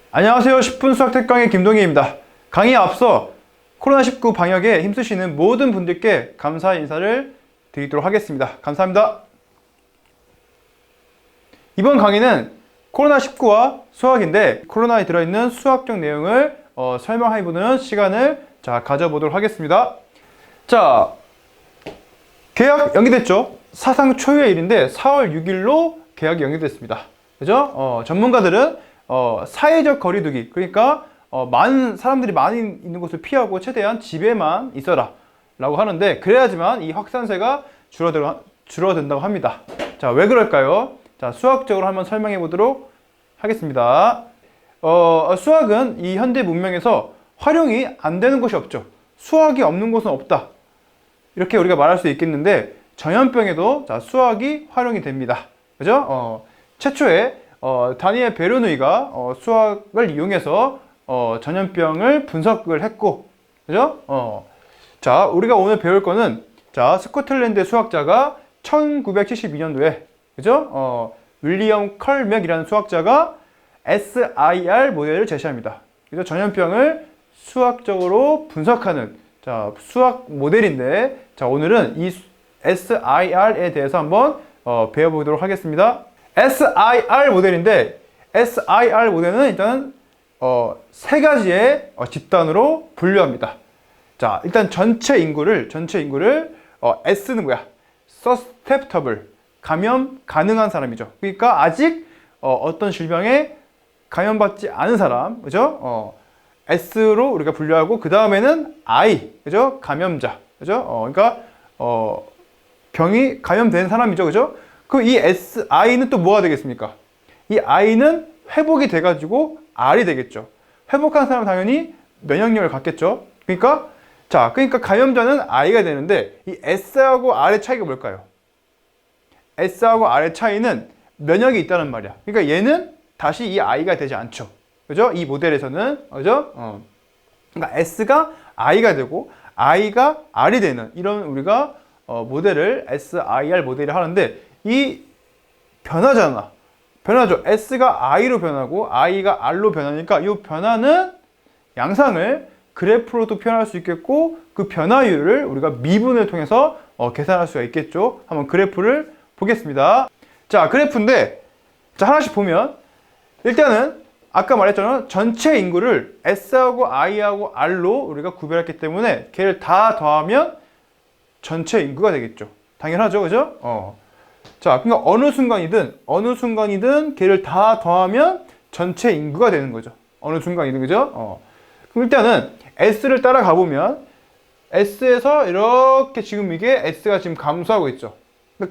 안녕하세요. 10분 수학 특강의 김동희입니다. 강의에 앞서 코로나19 방역에 힘쓰시는 모든 분들께 감사 인사를 드리도록 하겠습니다. 감사합니다. 이번 강의는 코로나19와 수학인데 코로나에 들어있는 수학적 내용을 설명해보는 시간을 가져보도록 하겠습니다. 자, 계약 연기됐죠? 사상 초유의 일인데 4월 6일로 계약이 연기됐습니다. 그죠? 전문가들은 사회적 거리두기, 그러니까 많은 사람들이 많이 있는 곳을 피하고 최대한 집에만 있어라 라고 하는데, 그래야지만 이 확산세가 줄어든다고 합니다. 자, 왜 그럴까요? 자, 수학적으로 한번 설명해 보도록 하겠습니다. 수학은 이 현대 문명에서 활용이 안 되는 곳이 없죠. 수학이 없는 곳은 없다, 이렇게 우리가 말할 수 있겠는데, 전염병에도 수학이 활용이 됩니다. 그죠? 최초에 다니엘 베르누이가 수학을 이용해서 전염병을 분석을 했고, 그죠? 자, 우리가 오늘 배울 거는, 스코틀랜드 수학자가 1972년도에, 그죠? 윌리엄 컬맥이라는 수학자가 SIR 모델을 제시합니다. 그래서 전염병을 수학적으로 분석하는 수학 모델인데, 오늘은 이 SIR에 대해서 한번 배워보도록 하겠습니다. SIR 모델인데, SIR 모델은 일단 세 가지의 집단으로 분류합니다. 자, 일단 전체 인구를 S는 뭐야? susceptible, 감염 가능한 사람이죠. 그러니까 아직 어떤 질병에 감염받지 않은 사람, 그죠? S로 우리가 분류하고, 그 다음에는 I, 그죠? 감염자, 그죠? 그러니까 병이 감염된 사람이죠, 그죠? 그 이 I는 또 뭐가 되겠습니까? 이 I는 회복이 돼가지고 R이 되겠죠. 회복한 사람은 당연히 면역력을 갖겠죠. 그러니까 감염자는 I가 되는데, 이 S하고 R의 차이가 뭘까요? S하고 R의 차이는 면역이 있다는 말이야. 그러니까 얘는 다시 이 I가 되지 않죠. 그죠? 이 모델에서는, 그죠? 그러니까 S가 I가 되고 I가 R이 되는 이런 우리가 모델을 SIR 모델이 하는데, 이 변화죠. S가 I로 변하고 I가 R로 변하니까 이 변화는 양상을 그래프로도 표현할 수 있겠고, 그 변화율을 우리가 미분을 통해서 계산할 수가 있겠죠. 한번 그래프를 보겠습니다. 자, 그래프인데, 하나씩 보면, 일단은 아까 말했잖아요. 전체 인구를 S하고 I하고 R로 우리가 구별했기 때문에 걔를 다 더하면 전체 인구가 되겠죠. 당연하죠, 그죠? 자, 그러니까 어느 순간이든 걔를 다 더하면 전체 인구가 되는 거죠. 어느 순간이든, 그죠? 그럼 일단은 S를 따라가 보면, S에서 이렇게 지금 이게 S가 지금 감소하고 있죠.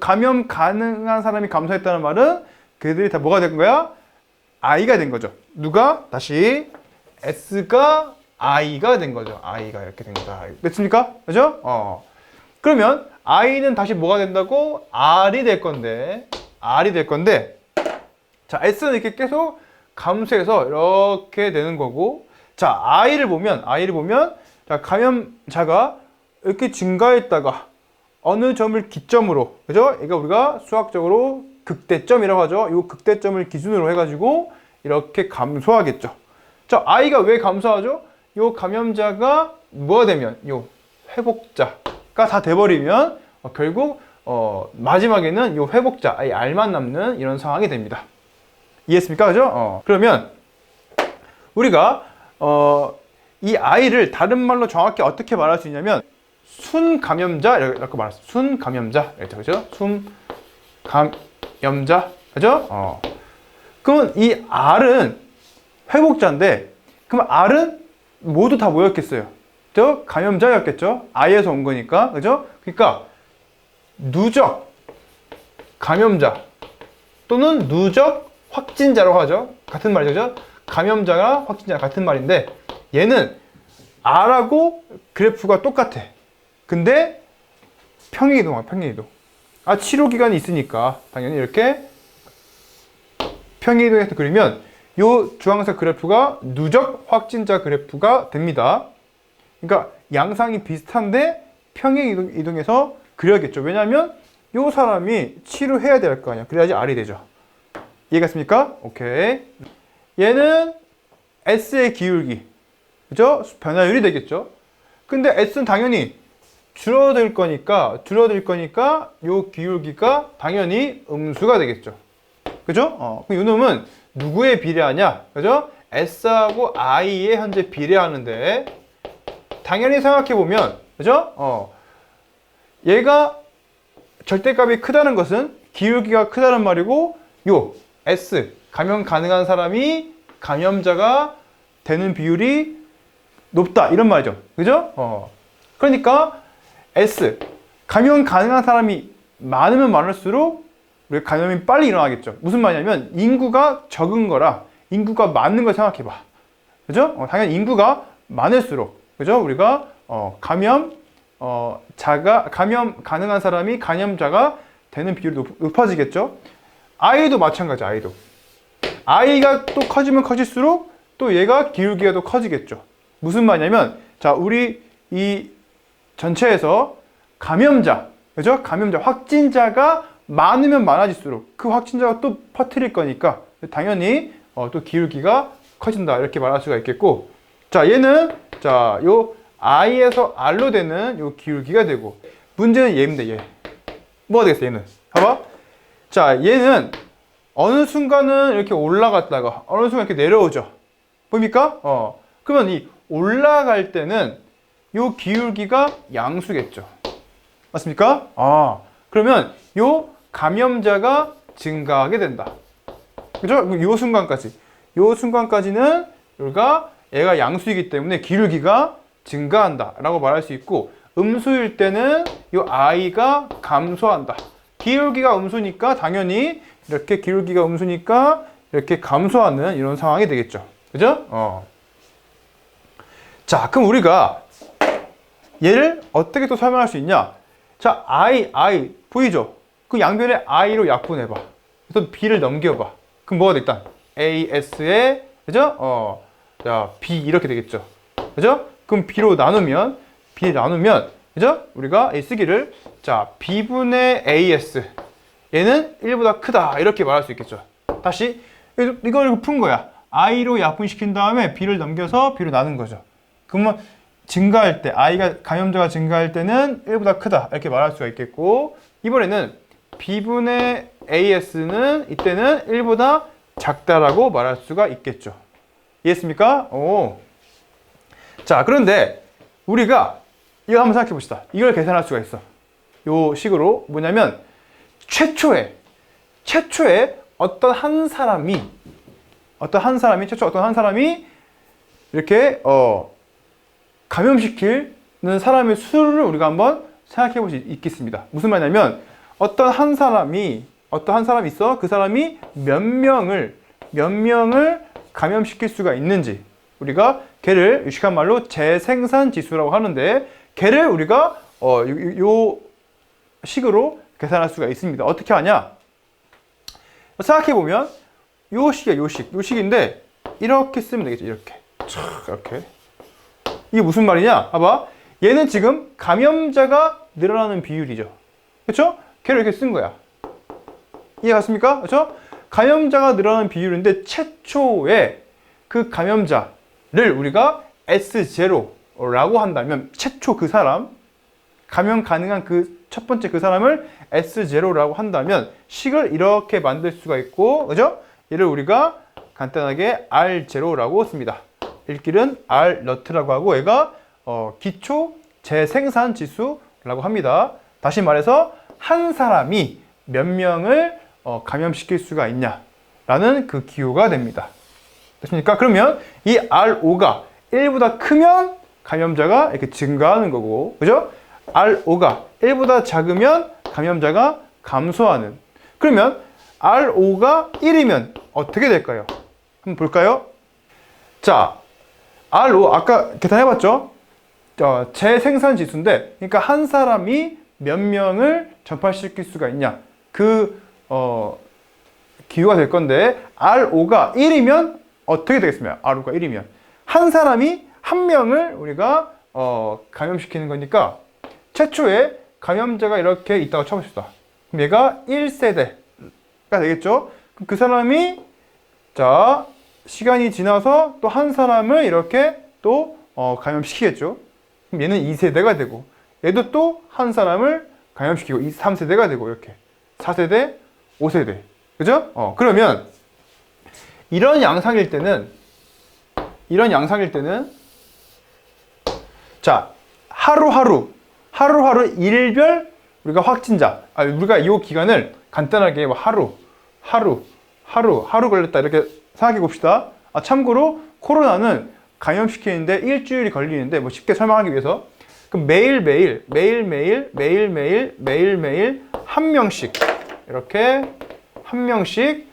감염 가능한 사람이 감소했다는 말은 걔들이 다 뭐가 된 거야? I가 된 거죠. 누가? 다시 S가 I가 된 거죠. I가 이렇게 된 거다. 됐습니까? 그죠? 그러면 I는 다시 뭐가 된다고? R이 될 건데, 자, S는 이렇게 계속 감소해서 이렇게 되는 거고, 자, I를 보면, 자, 감염자가 이렇게 증가했다가 어느 점을 기점으로, 그죠? 이거 우리가 수학적으로 극대점이라고 하죠. 이 극대점을 기준으로 해가지고 이렇게 감소하겠죠. 자, I가 왜 감소하죠? 이 감염자가 뭐가 되면, 이 회복자가 다 돼버리면 결국 마지막에는 이 회복자, 이 R만 남는 이런 상황이 됩니다. 이해했습니까? 그죠? 그러면 우리가 이 I를 다른 말로 정확히 어떻게 말할 수 있냐면, 순감염자 이렇게 말할 수 있어요. 순감염자, 그죠? 순감염자, 그죠? 그러면 이 R은 회복자인데, 그럼 R은 모두 다 뭐였겠어요? 저 감염자였겠죠? I에서 온 거니까, 그죠? 그러니까 누적 감염자 또는 누적 확진자라고 하죠. 같은 말이죠, 그죠? 감염자가 확진자 같은 말인데, 얘는 R하고 그래프가 똑같아. 근데 평행이동. 치료 기간이 있으니까 당연히 이렇게 평행이동해서 그리면 요 주황색 그래프가 누적 확진자 그래프가 됩니다. 그러니까 양상이 비슷한데 평행이동해서 그려야겠죠. 왜냐하면 요 사람이 치료해야 될 거 아니야. 그래야지 R이 되죠. 이해갔습니까? 오케이. 얘는 S의 기울기, 그죠? 변화율이 되겠죠. 근데 S는 당연히 줄어들 거니까 요 기울기가 당연히 음수가 되겠죠. 그죠? 그럼 요놈은 누구에 비례하냐? 그죠? S하고 I에 현재 비례하는데, 당연히 생각해보면, 그죠? 얘가 절대값이 크다는 것은 기울기가 크다는 말이고, 요 S, 감염 가능한 사람이 감염자가 되는 비율이 높다, 이런 말이죠. 그죠? 그러니까 S, 감염 가능한 사람이 많으면 많을수록 우리 감염이 빨리 일어나겠죠. 무슨 말이냐면 인구가 적은 거랑 인구가 많은 걸 생각해봐. 그죠? 당연히 인구가 많을수록, 그죠? 우리가 감염 가능한 사람이 감염자가 되는 비율이 높아지겠죠. 아이도 마찬가지. 아이가 또 커지면 커질수록 또 얘가 기울기가 더 커지겠죠. 무슨 말이냐면, 자, 우리 이 전체에서 감염자, 그죠? 감염자, 확진자가 많으면 많아질수록 그 확진자가 또 퍼뜨릴 거니까 당연히 또 기울기가 커진다, 이렇게 말할 수가 있겠고, 자, 얘는, 자, 요 I에서 R로 되는 요 기울기가 되고, 문제는 얘입니다. 얘 뭐가 되겠어? 얘는 봐봐. 자, 얘는 어느 순간은 이렇게 올라갔다가 어느 순간 이렇게 내려오죠. 보입니까? 그러면 이 올라갈 때는 요 기울기가 양수겠죠. 맞습니까? 그러면 요 감염자가 증가하게 된다. 그죠? 요 순간까지는 얘가 양수이기 때문에 기울기가 증가한다 라고 말할 수 있고, 음수일 때는 요 I가 감소한다. 기울기가 음수니까 당연히 이렇게 기울기가 음수니까 이렇게 감소하는 이런 상황이 되겠죠. 그죠? 자, 그럼 우리가 얘를 어떻게 또 설명할 수 있냐? 자, I 보이죠? 그 양변에 I로 약분해봐. 그래서 B를 넘겨봐. 그럼 뭐가 돼? 일단 AS에, 그죠? 자, B 이렇게 되겠죠. 그죠? 그럼 B로 나누면, 그죠? 우리가 이 쓰기를, 자, B분의 AS, 얘는 1보다 크다, 이렇게 말할 수 있겠죠. 다시 이걸 푼 거야. I로 약분시킨 다음에 B를 넘겨서 B로 나눈 거죠. 그러면 증가할 때, 감염자가 증가할 때는 1보다 크다, 이렇게 말할 수가 있겠고, 이번에는 B분의 AS는 이때는 1보다 작다라고 말할 수가 있겠죠. 이해했습니까? 자, 그런데 우리가 이거 한번 생각해 봅시다. 이걸 계산할 수가 있어. 요 식으로 뭐냐면, 최초에 어떤 한 사람이 이렇게 감염시키는 사람의 수를 우리가 한번 생각해 볼 수 있겠습니다. 무슨 말이냐면, 어떤 한 사람이 있어. 그 사람이 몇 명을 감염시킬 수가 있는지, 우리가 걔를 유식한 말로 재생산 지수라고 하는데, 걔를 우리가 요 식으로 계산할 수가 있습니다. 어떻게 하냐? 생각해 보면 요 식인데 이렇게 쓰면 되겠죠. 이렇게. 이게 무슨 말이냐? 봐봐. 얘는 지금 감염자가 늘어나는 비율이죠. 그렇죠? 걔를 이렇게 쓴 거야. 이해 갔습니까? 그렇죠? 감염자가 늘어나는 비율인데, 최초의 그 감염자를 우리가 S0라고 한다면, 최초 그 사람, 감염 가능한 그 첫 번째 그 사람을 S0라고 한다면 식을 이렇게 만들 수가 있고, 그죠? 얘를 우리가 간단하게 R0라고 씁니다. 읽기는 R0라고 하고, 얘가 기초 재생산 지수라고 합니다. 다시 말해서 한 사람이 몇 명을 감염시킬 수가 있냐라는 그 기호가 됩니다. 됐습니까? 그러면 이 R5가 1보다 크면 감염자가 이렇게 증가하는 거고, 그죠? R5가 1보다 작으면 감염자가 감소하는. 그러면 R5가 1이면 어떻게 될까요? 한번 볼까요? 자, R5 아까 계산해봤죠? 재생산 지수인데, 그러니까 한 사람이 몇 명을 전파시킬 수가 있냐, 그 기호가 될 건데, R5가 1이면 어떻게 되겠습니까? R5가 1이면 한 사람이 한 명을 우리가 감염시키는 거니까, 최초에 감염자가 이렇게 있다고 쳐봅시다. 그럼 얘가 1세대가 되겠죠? 그럼 그 사람이, 자, 시간이 지나서 또 한 사람을 이렇게 또 감염시키겠죠. 그럼 얘는 2세대가 되고, 얘도 또 한 사람을 감염시키고 3세대가 되고, 이렇게 4세대, 5세대. 그죠? 그러면 이런 양상일 때는 자, 하루하루 일별 우리가 확진자, 우리가 이 기간을 간단하게 뭐 하루 걸렸다 이렇게 생각해 봅시다. 참고로 코로나는 감염시키는데 일주일이 걸리는데 뭐 쉽게 설명하기 위해서 그럼 매일매일 한 명씩 이렇게 한 명씩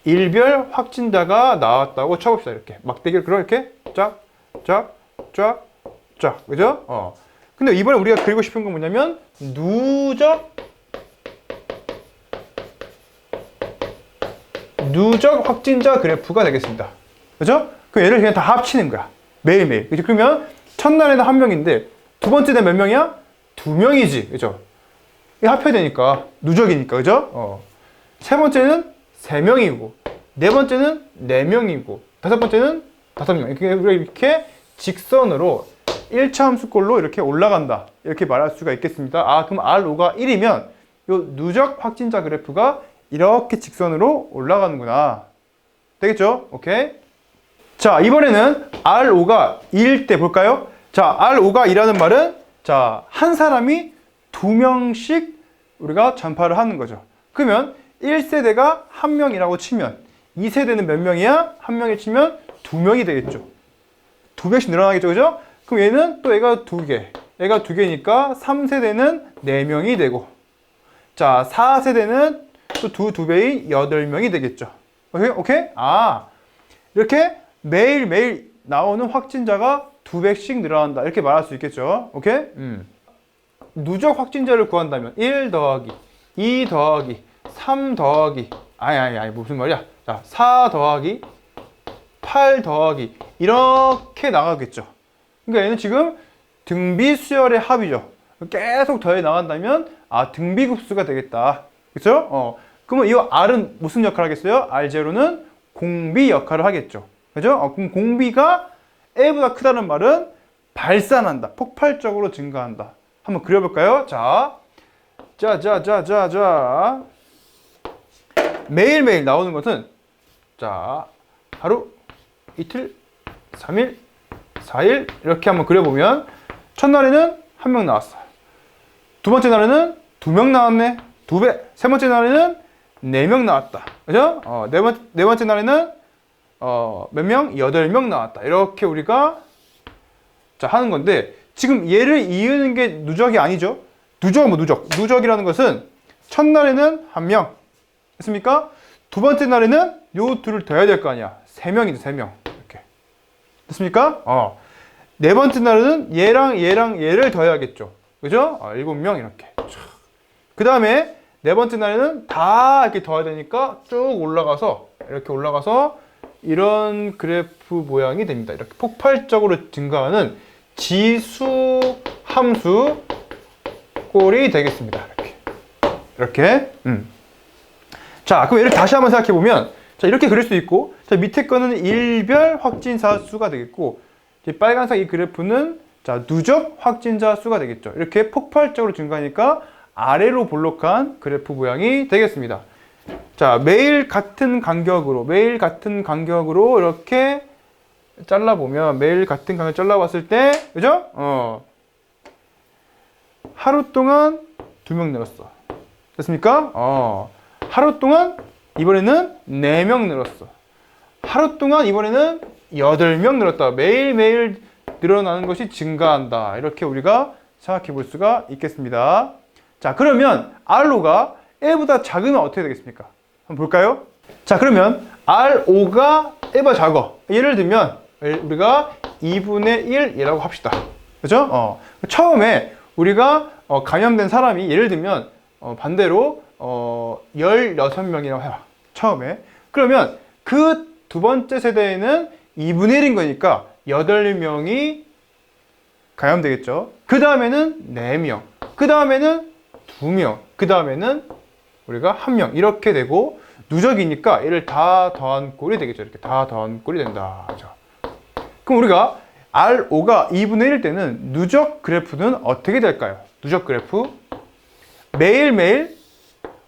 일별 확진자가 나왔다고 쳐봅시다. 이렇게 막대기를 그렇게 쫙 그죠? 근데 이번에 우리가 그리고 싶은 건 뭐냐면 누적 확진자 그래프가 되겠습니다. 그죠? 그 얘를 그냥 다 합치는 거야. 매일매일. 그죠? 그러면 첫날에는 한 명인데 두 번째는 몇 명이야? 2명이지. 그죠? 이거 합해야 되니까 누적이니까. 그죠? 세 번째는 3명이고 네 번째는 4명이고 다섯 번째는 5명. 이렇게 직선으로 1차 함수꼴로 이렇게 올라간다. 이렇게 말할 수가 있겠습니다. 그럼 R5가 1이면 요 누적 확진자 그래프가 이렇게 직선으로 올라가는구나. 되겠죠? 오케이. 자, 이번에는 R5가 2일 때 볼까요? 자, R5가 2라는 말은 자, 한 사람이 2명씩 우리가 전파를 하는 거죠. 그러면 1세대가 1명이라고 치면 2세대는 몇 명이야? 1명이 치면 2명이 되겠죠. 2배씩 늘어나겠죠. 그죠? 그럼 얘는 또 얘가 2개. 얘가 2개니까 3세대는 4명이 되고 자, 4세대는 또 두 배인 8명이 되겠죠. 오케이? 이렇게 매일매일 나오는 확진자가 2배씩 늘어난다. 이렇게 말할 수 있겠죠. 오케이? 누적 확진자를 구한다면 1 더하기 2 더하기 3 더하기 무슨 말이야? 자, 4 더하기 8 더하기 이렇게 나가겠죠. 그러니까 얘는 지금 등비수열의 합이죠. 계속 더해 나간다면 등비급수가 되겠다. 그렇죠? 그러면 이 R은 무슨 역할을 하겠어요? R0는 공비 역할을 하겠죠. 그죠? 그럼 공비가 A보다 크다는 말은 발산한다. 폭발적으로 증가한다. 한번 그려볼까요? 자. 매일매일 나오는 것은 자, 하루, 이틀, 3일, 4일 이렇게 한번 그려보면 첫날에는 1명 나왔어. 두 번째 날에는 2명 나왔네. 2배. 세 번째 날에는 4명 나왔다. 그죠? 네 번째 날에는 몇 명? 8명 나왔다. 이렇게 우리가 하는 건데 지금 얘를 이으는 게 누적이 아니죠. 누적은 뭐 누적이라는 것은 첫날에는 1명 했습니까? 두 번째 날에는 요 둘을 더해야 될 거 아니야. 3명이죠. 3명. 이렇게. 됐습니까? 네 번째 날에는 얘를 더해야겠죠. 그죠? 7명 이렇게. 그 다음에 네 번째 날에는 다 이렇게 더해야 되니까 쭉 이렇게 올라가서 이런 그래프 모양이 됩니다. 이렇게 폭발적으로 증가하는 지수 함수 꼴이 되겠습니다. 이렇게. 자, 그럼 얘를 다시 한번 생각해 보면 자, 이렇게 그릴 수 있고 자, 밑에 거는 일별 확진자 수가 되겠고 빨간색 이 그래프는 자, 누적 확진자 수가 되겠죠. 이렇게 폭발적으로 증가하니까 아래로 볼록한 그래프 모양이 되겠습니다. 자, 매일 같은 간격으로 이렇게 잘라보면 매일 같은 간격 잘라봤을 때 그죠? 하루 동안 2명 늘었어. 됐습니까? 하루 동안 이번에는 4명 늘었어. 하루 동안 이번에는 8명 늘었다. 매일매일 늘어나는 것이 증가한다. 이렇게 우리가 생각해 볼 수가 있겠습니다. 자, 그러면 R5가 1보다 작으면 어떻게 되겠습니까? 한번 볼까요? 자, 그러면 R5가 1보다 작아. 예를 들면 우리가 2분의 1이라고 합시다. 그죠? 처음에 우리가 감염된 사람이 예를 들면 반대로 16명이라고 해봐. 처음에. 그러면 그 두 번째 세대에는 2분의 1인 거니까 8명이 감염되겠죠. 그 다음에는 4명. 그 다음에는 2명. 그 다음에는 우리가 1명. 이렇게 되고 누적이니까 얘를 다 더한 꼴이 되겠죠. 이렇게 다 더한 꼴이 된다. 그죠? 그럼 우리가 RO가 2분의 1일 때는 누적 그래프는 어떻게 될까요? 누적 그래프. 매일매일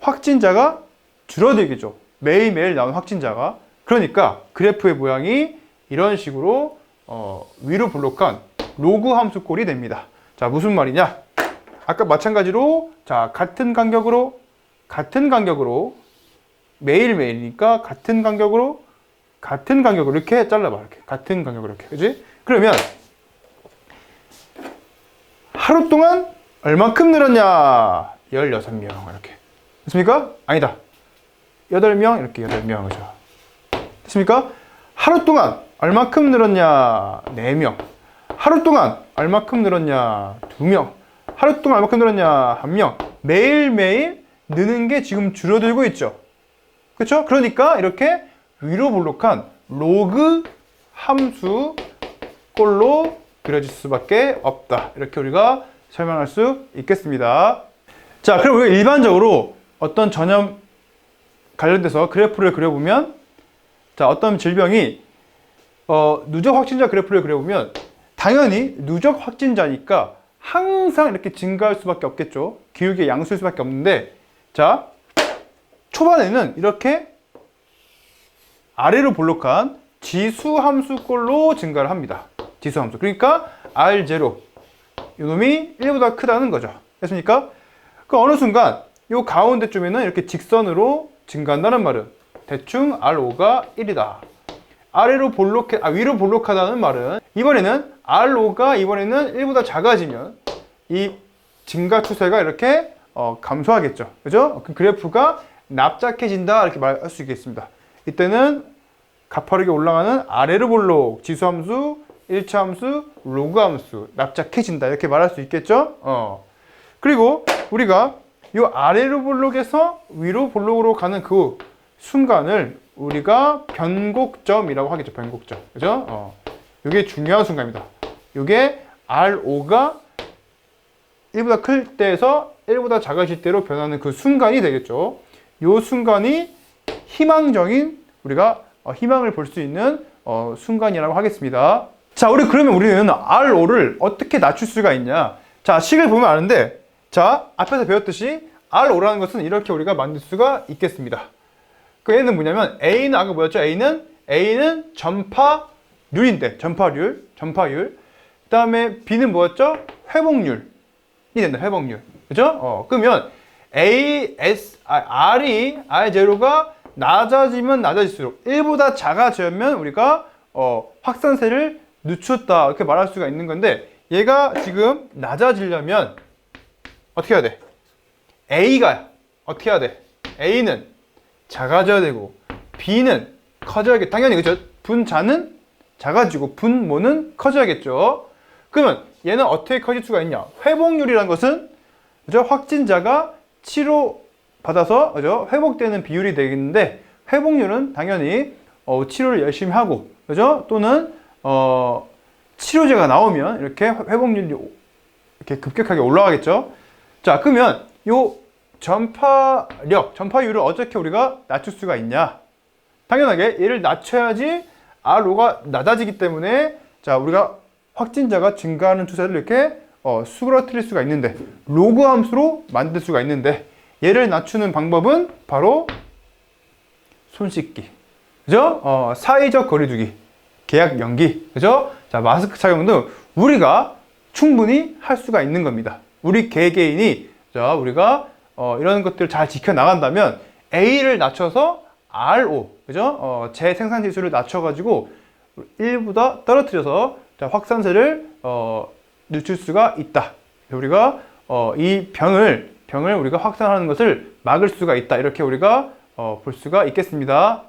확진자가 줄어들겠죠. 매일매일 나오는 확진자가. 그러니까 그래프의 모양이 이런 식으로 위로 볼록한 로그 함수 꼴이 됩니다. 자, 무슨 말이냐? 아까 마찬가지로 자, 같은 간격으로 매일매일이니까 같은 간격으로 이렇게 잘라봐. 이렇게 같은 간격으로 이렇게. 그지? 그러면 하루 동안 얼마큼 늘었냐? 16명 이렇게. 됐습니까? 아니다. 8명 이렇게 8명. 그죠? 됐습니까? 하루 동안 얼마큼 늘었냐? 4명. 하루 동안 얼마큼 늘었냐? 2명. 하루 동안 얼마큼 늘었냐? 1명. 매일매일 느는 게 지금 줄어들고 있죠. 그렇죠? 그러니까 이렇게 위로 볼록한 로그 함수 꼴로 그려질 수밖에 없다. 이렇게 우리가 설명할 수 있겠습니다. 자, 그럼 우리가 일반적으로 어떤 전염 관련돼서 그래프를 그려보면, 자, 어떤 질병이 누적 확진자 그래프를 그려보면 당연히 누적 확진자니까 항상 이렇게 증가할 수밖에 없겠죠. 기울기의 양수일 수밖에 없는데, 자, 초반에는 이렇게 아래로 볼록한 지수 함수꼴로 증가를 합니다. 지수 함수. 그러니까 R0 이놈이 1보다 크다는 거죠. 됐습니까? 그 어느 순간 이 가운데쯤에는 이렇게 직선으로 증가한다는 말은 대충 R5가 1이다. 위로 볼록하다는 말은 이번에는 R5가 이번에는 1보다 작아지면 이 증가 추세가 이렇게 감소하겠죠. 그죠? 그 그래프가 납작해진다 이렇게 말할 수 있겠습니다. 이때는 가파르게 올라가는 아래로 볼록 지수함수, 1차 함수, 로그 함수 납작해진다 이렇게 말할 수 있겠죠. 그리고 우리가 이 아래로 볼록에서 위로 볼록으로 가는 그 순간을 우리가 변곡점이라고 하겠죠. 변곡점. 그죠? 이게 중요한 순간입니다. 이게 R5가 1보다 클 때에서 1보다 작아질 때로 변하는 그 순간이 되겠죠. 이 순간이 희망적인 우리가 희망을 볼 수 있는 순간이라고 하겠습니다. 자, 그러면 우리는 R5를 어떻게 낮출 수가 있냐? 자, 식을 보면 아는데, 자, 앞에서 배웠듯이 R5라는 것은 이렇게 우리가 만들 수가 있겠습니다. 그 A는 뭐냐면 A는 아까 뭐였죠? A는 전파율인데 전파율. 그다음에 B는 뭐였죠? 회복률이 된다. 회복률. 그죠? 그러면 R0가 낮아지면 낮아질수록 1보다 작아지면 우리가 확산세를 늦췄다 이렇게 말할 수가 있는 건데, 얘가 지금 낮아지려면 어떻게 해야 돼? A가 어떻게 해야 돼? A는 작아져야 되고 B는 커져야겠. 당연히 그죠? 분자는 작아지고 분모는 커져야겠죠. 그러면 얘는 어떻게 커질 수가 있냐? 회복률이라는 것은 그죠? 확진자가 치료 받아서 그죠? 회복되는 비율이 되겠는데, 회복률은 당연히 치료를 열심히 하고 그죠? 또는 치료제가 나오면 이렇게 회복률이 이렇게 급격하게 올라가겠죠. 자, 그러면 요 전파율을 어떻게 우리가 낮출 수가 있냐? 당연하게 얘를 낮춰야지 R5가 낮아지기 때문에, 자, 우리가 확진자가 증가하는 추세를 이렇게 수그러뜨릴 수가 있는데, 로그 함수로 만들 수가 있는데, 얘를 낮추는 방법은 바로 손 씻기. 그죠? 사회적 거리두기, 계약 연기. 그죠? 자, 마스크 착용 등 우리가 충분히 할 수가 있는 겁니다. 우리 개개인이, 자, 우리가 이런 것들을 잘 지켜나간다면 A를 낮춰서 R5, 그죠? 재생산 지수를 낮춰가지고 1보다 떨어뜨려서 확산세를 늦출 수가 있다. 우리가 이 병을 우리가 확산하는 것을 막을 수가 있다. 이렇게 우리가 볼 수가 있겠습니다.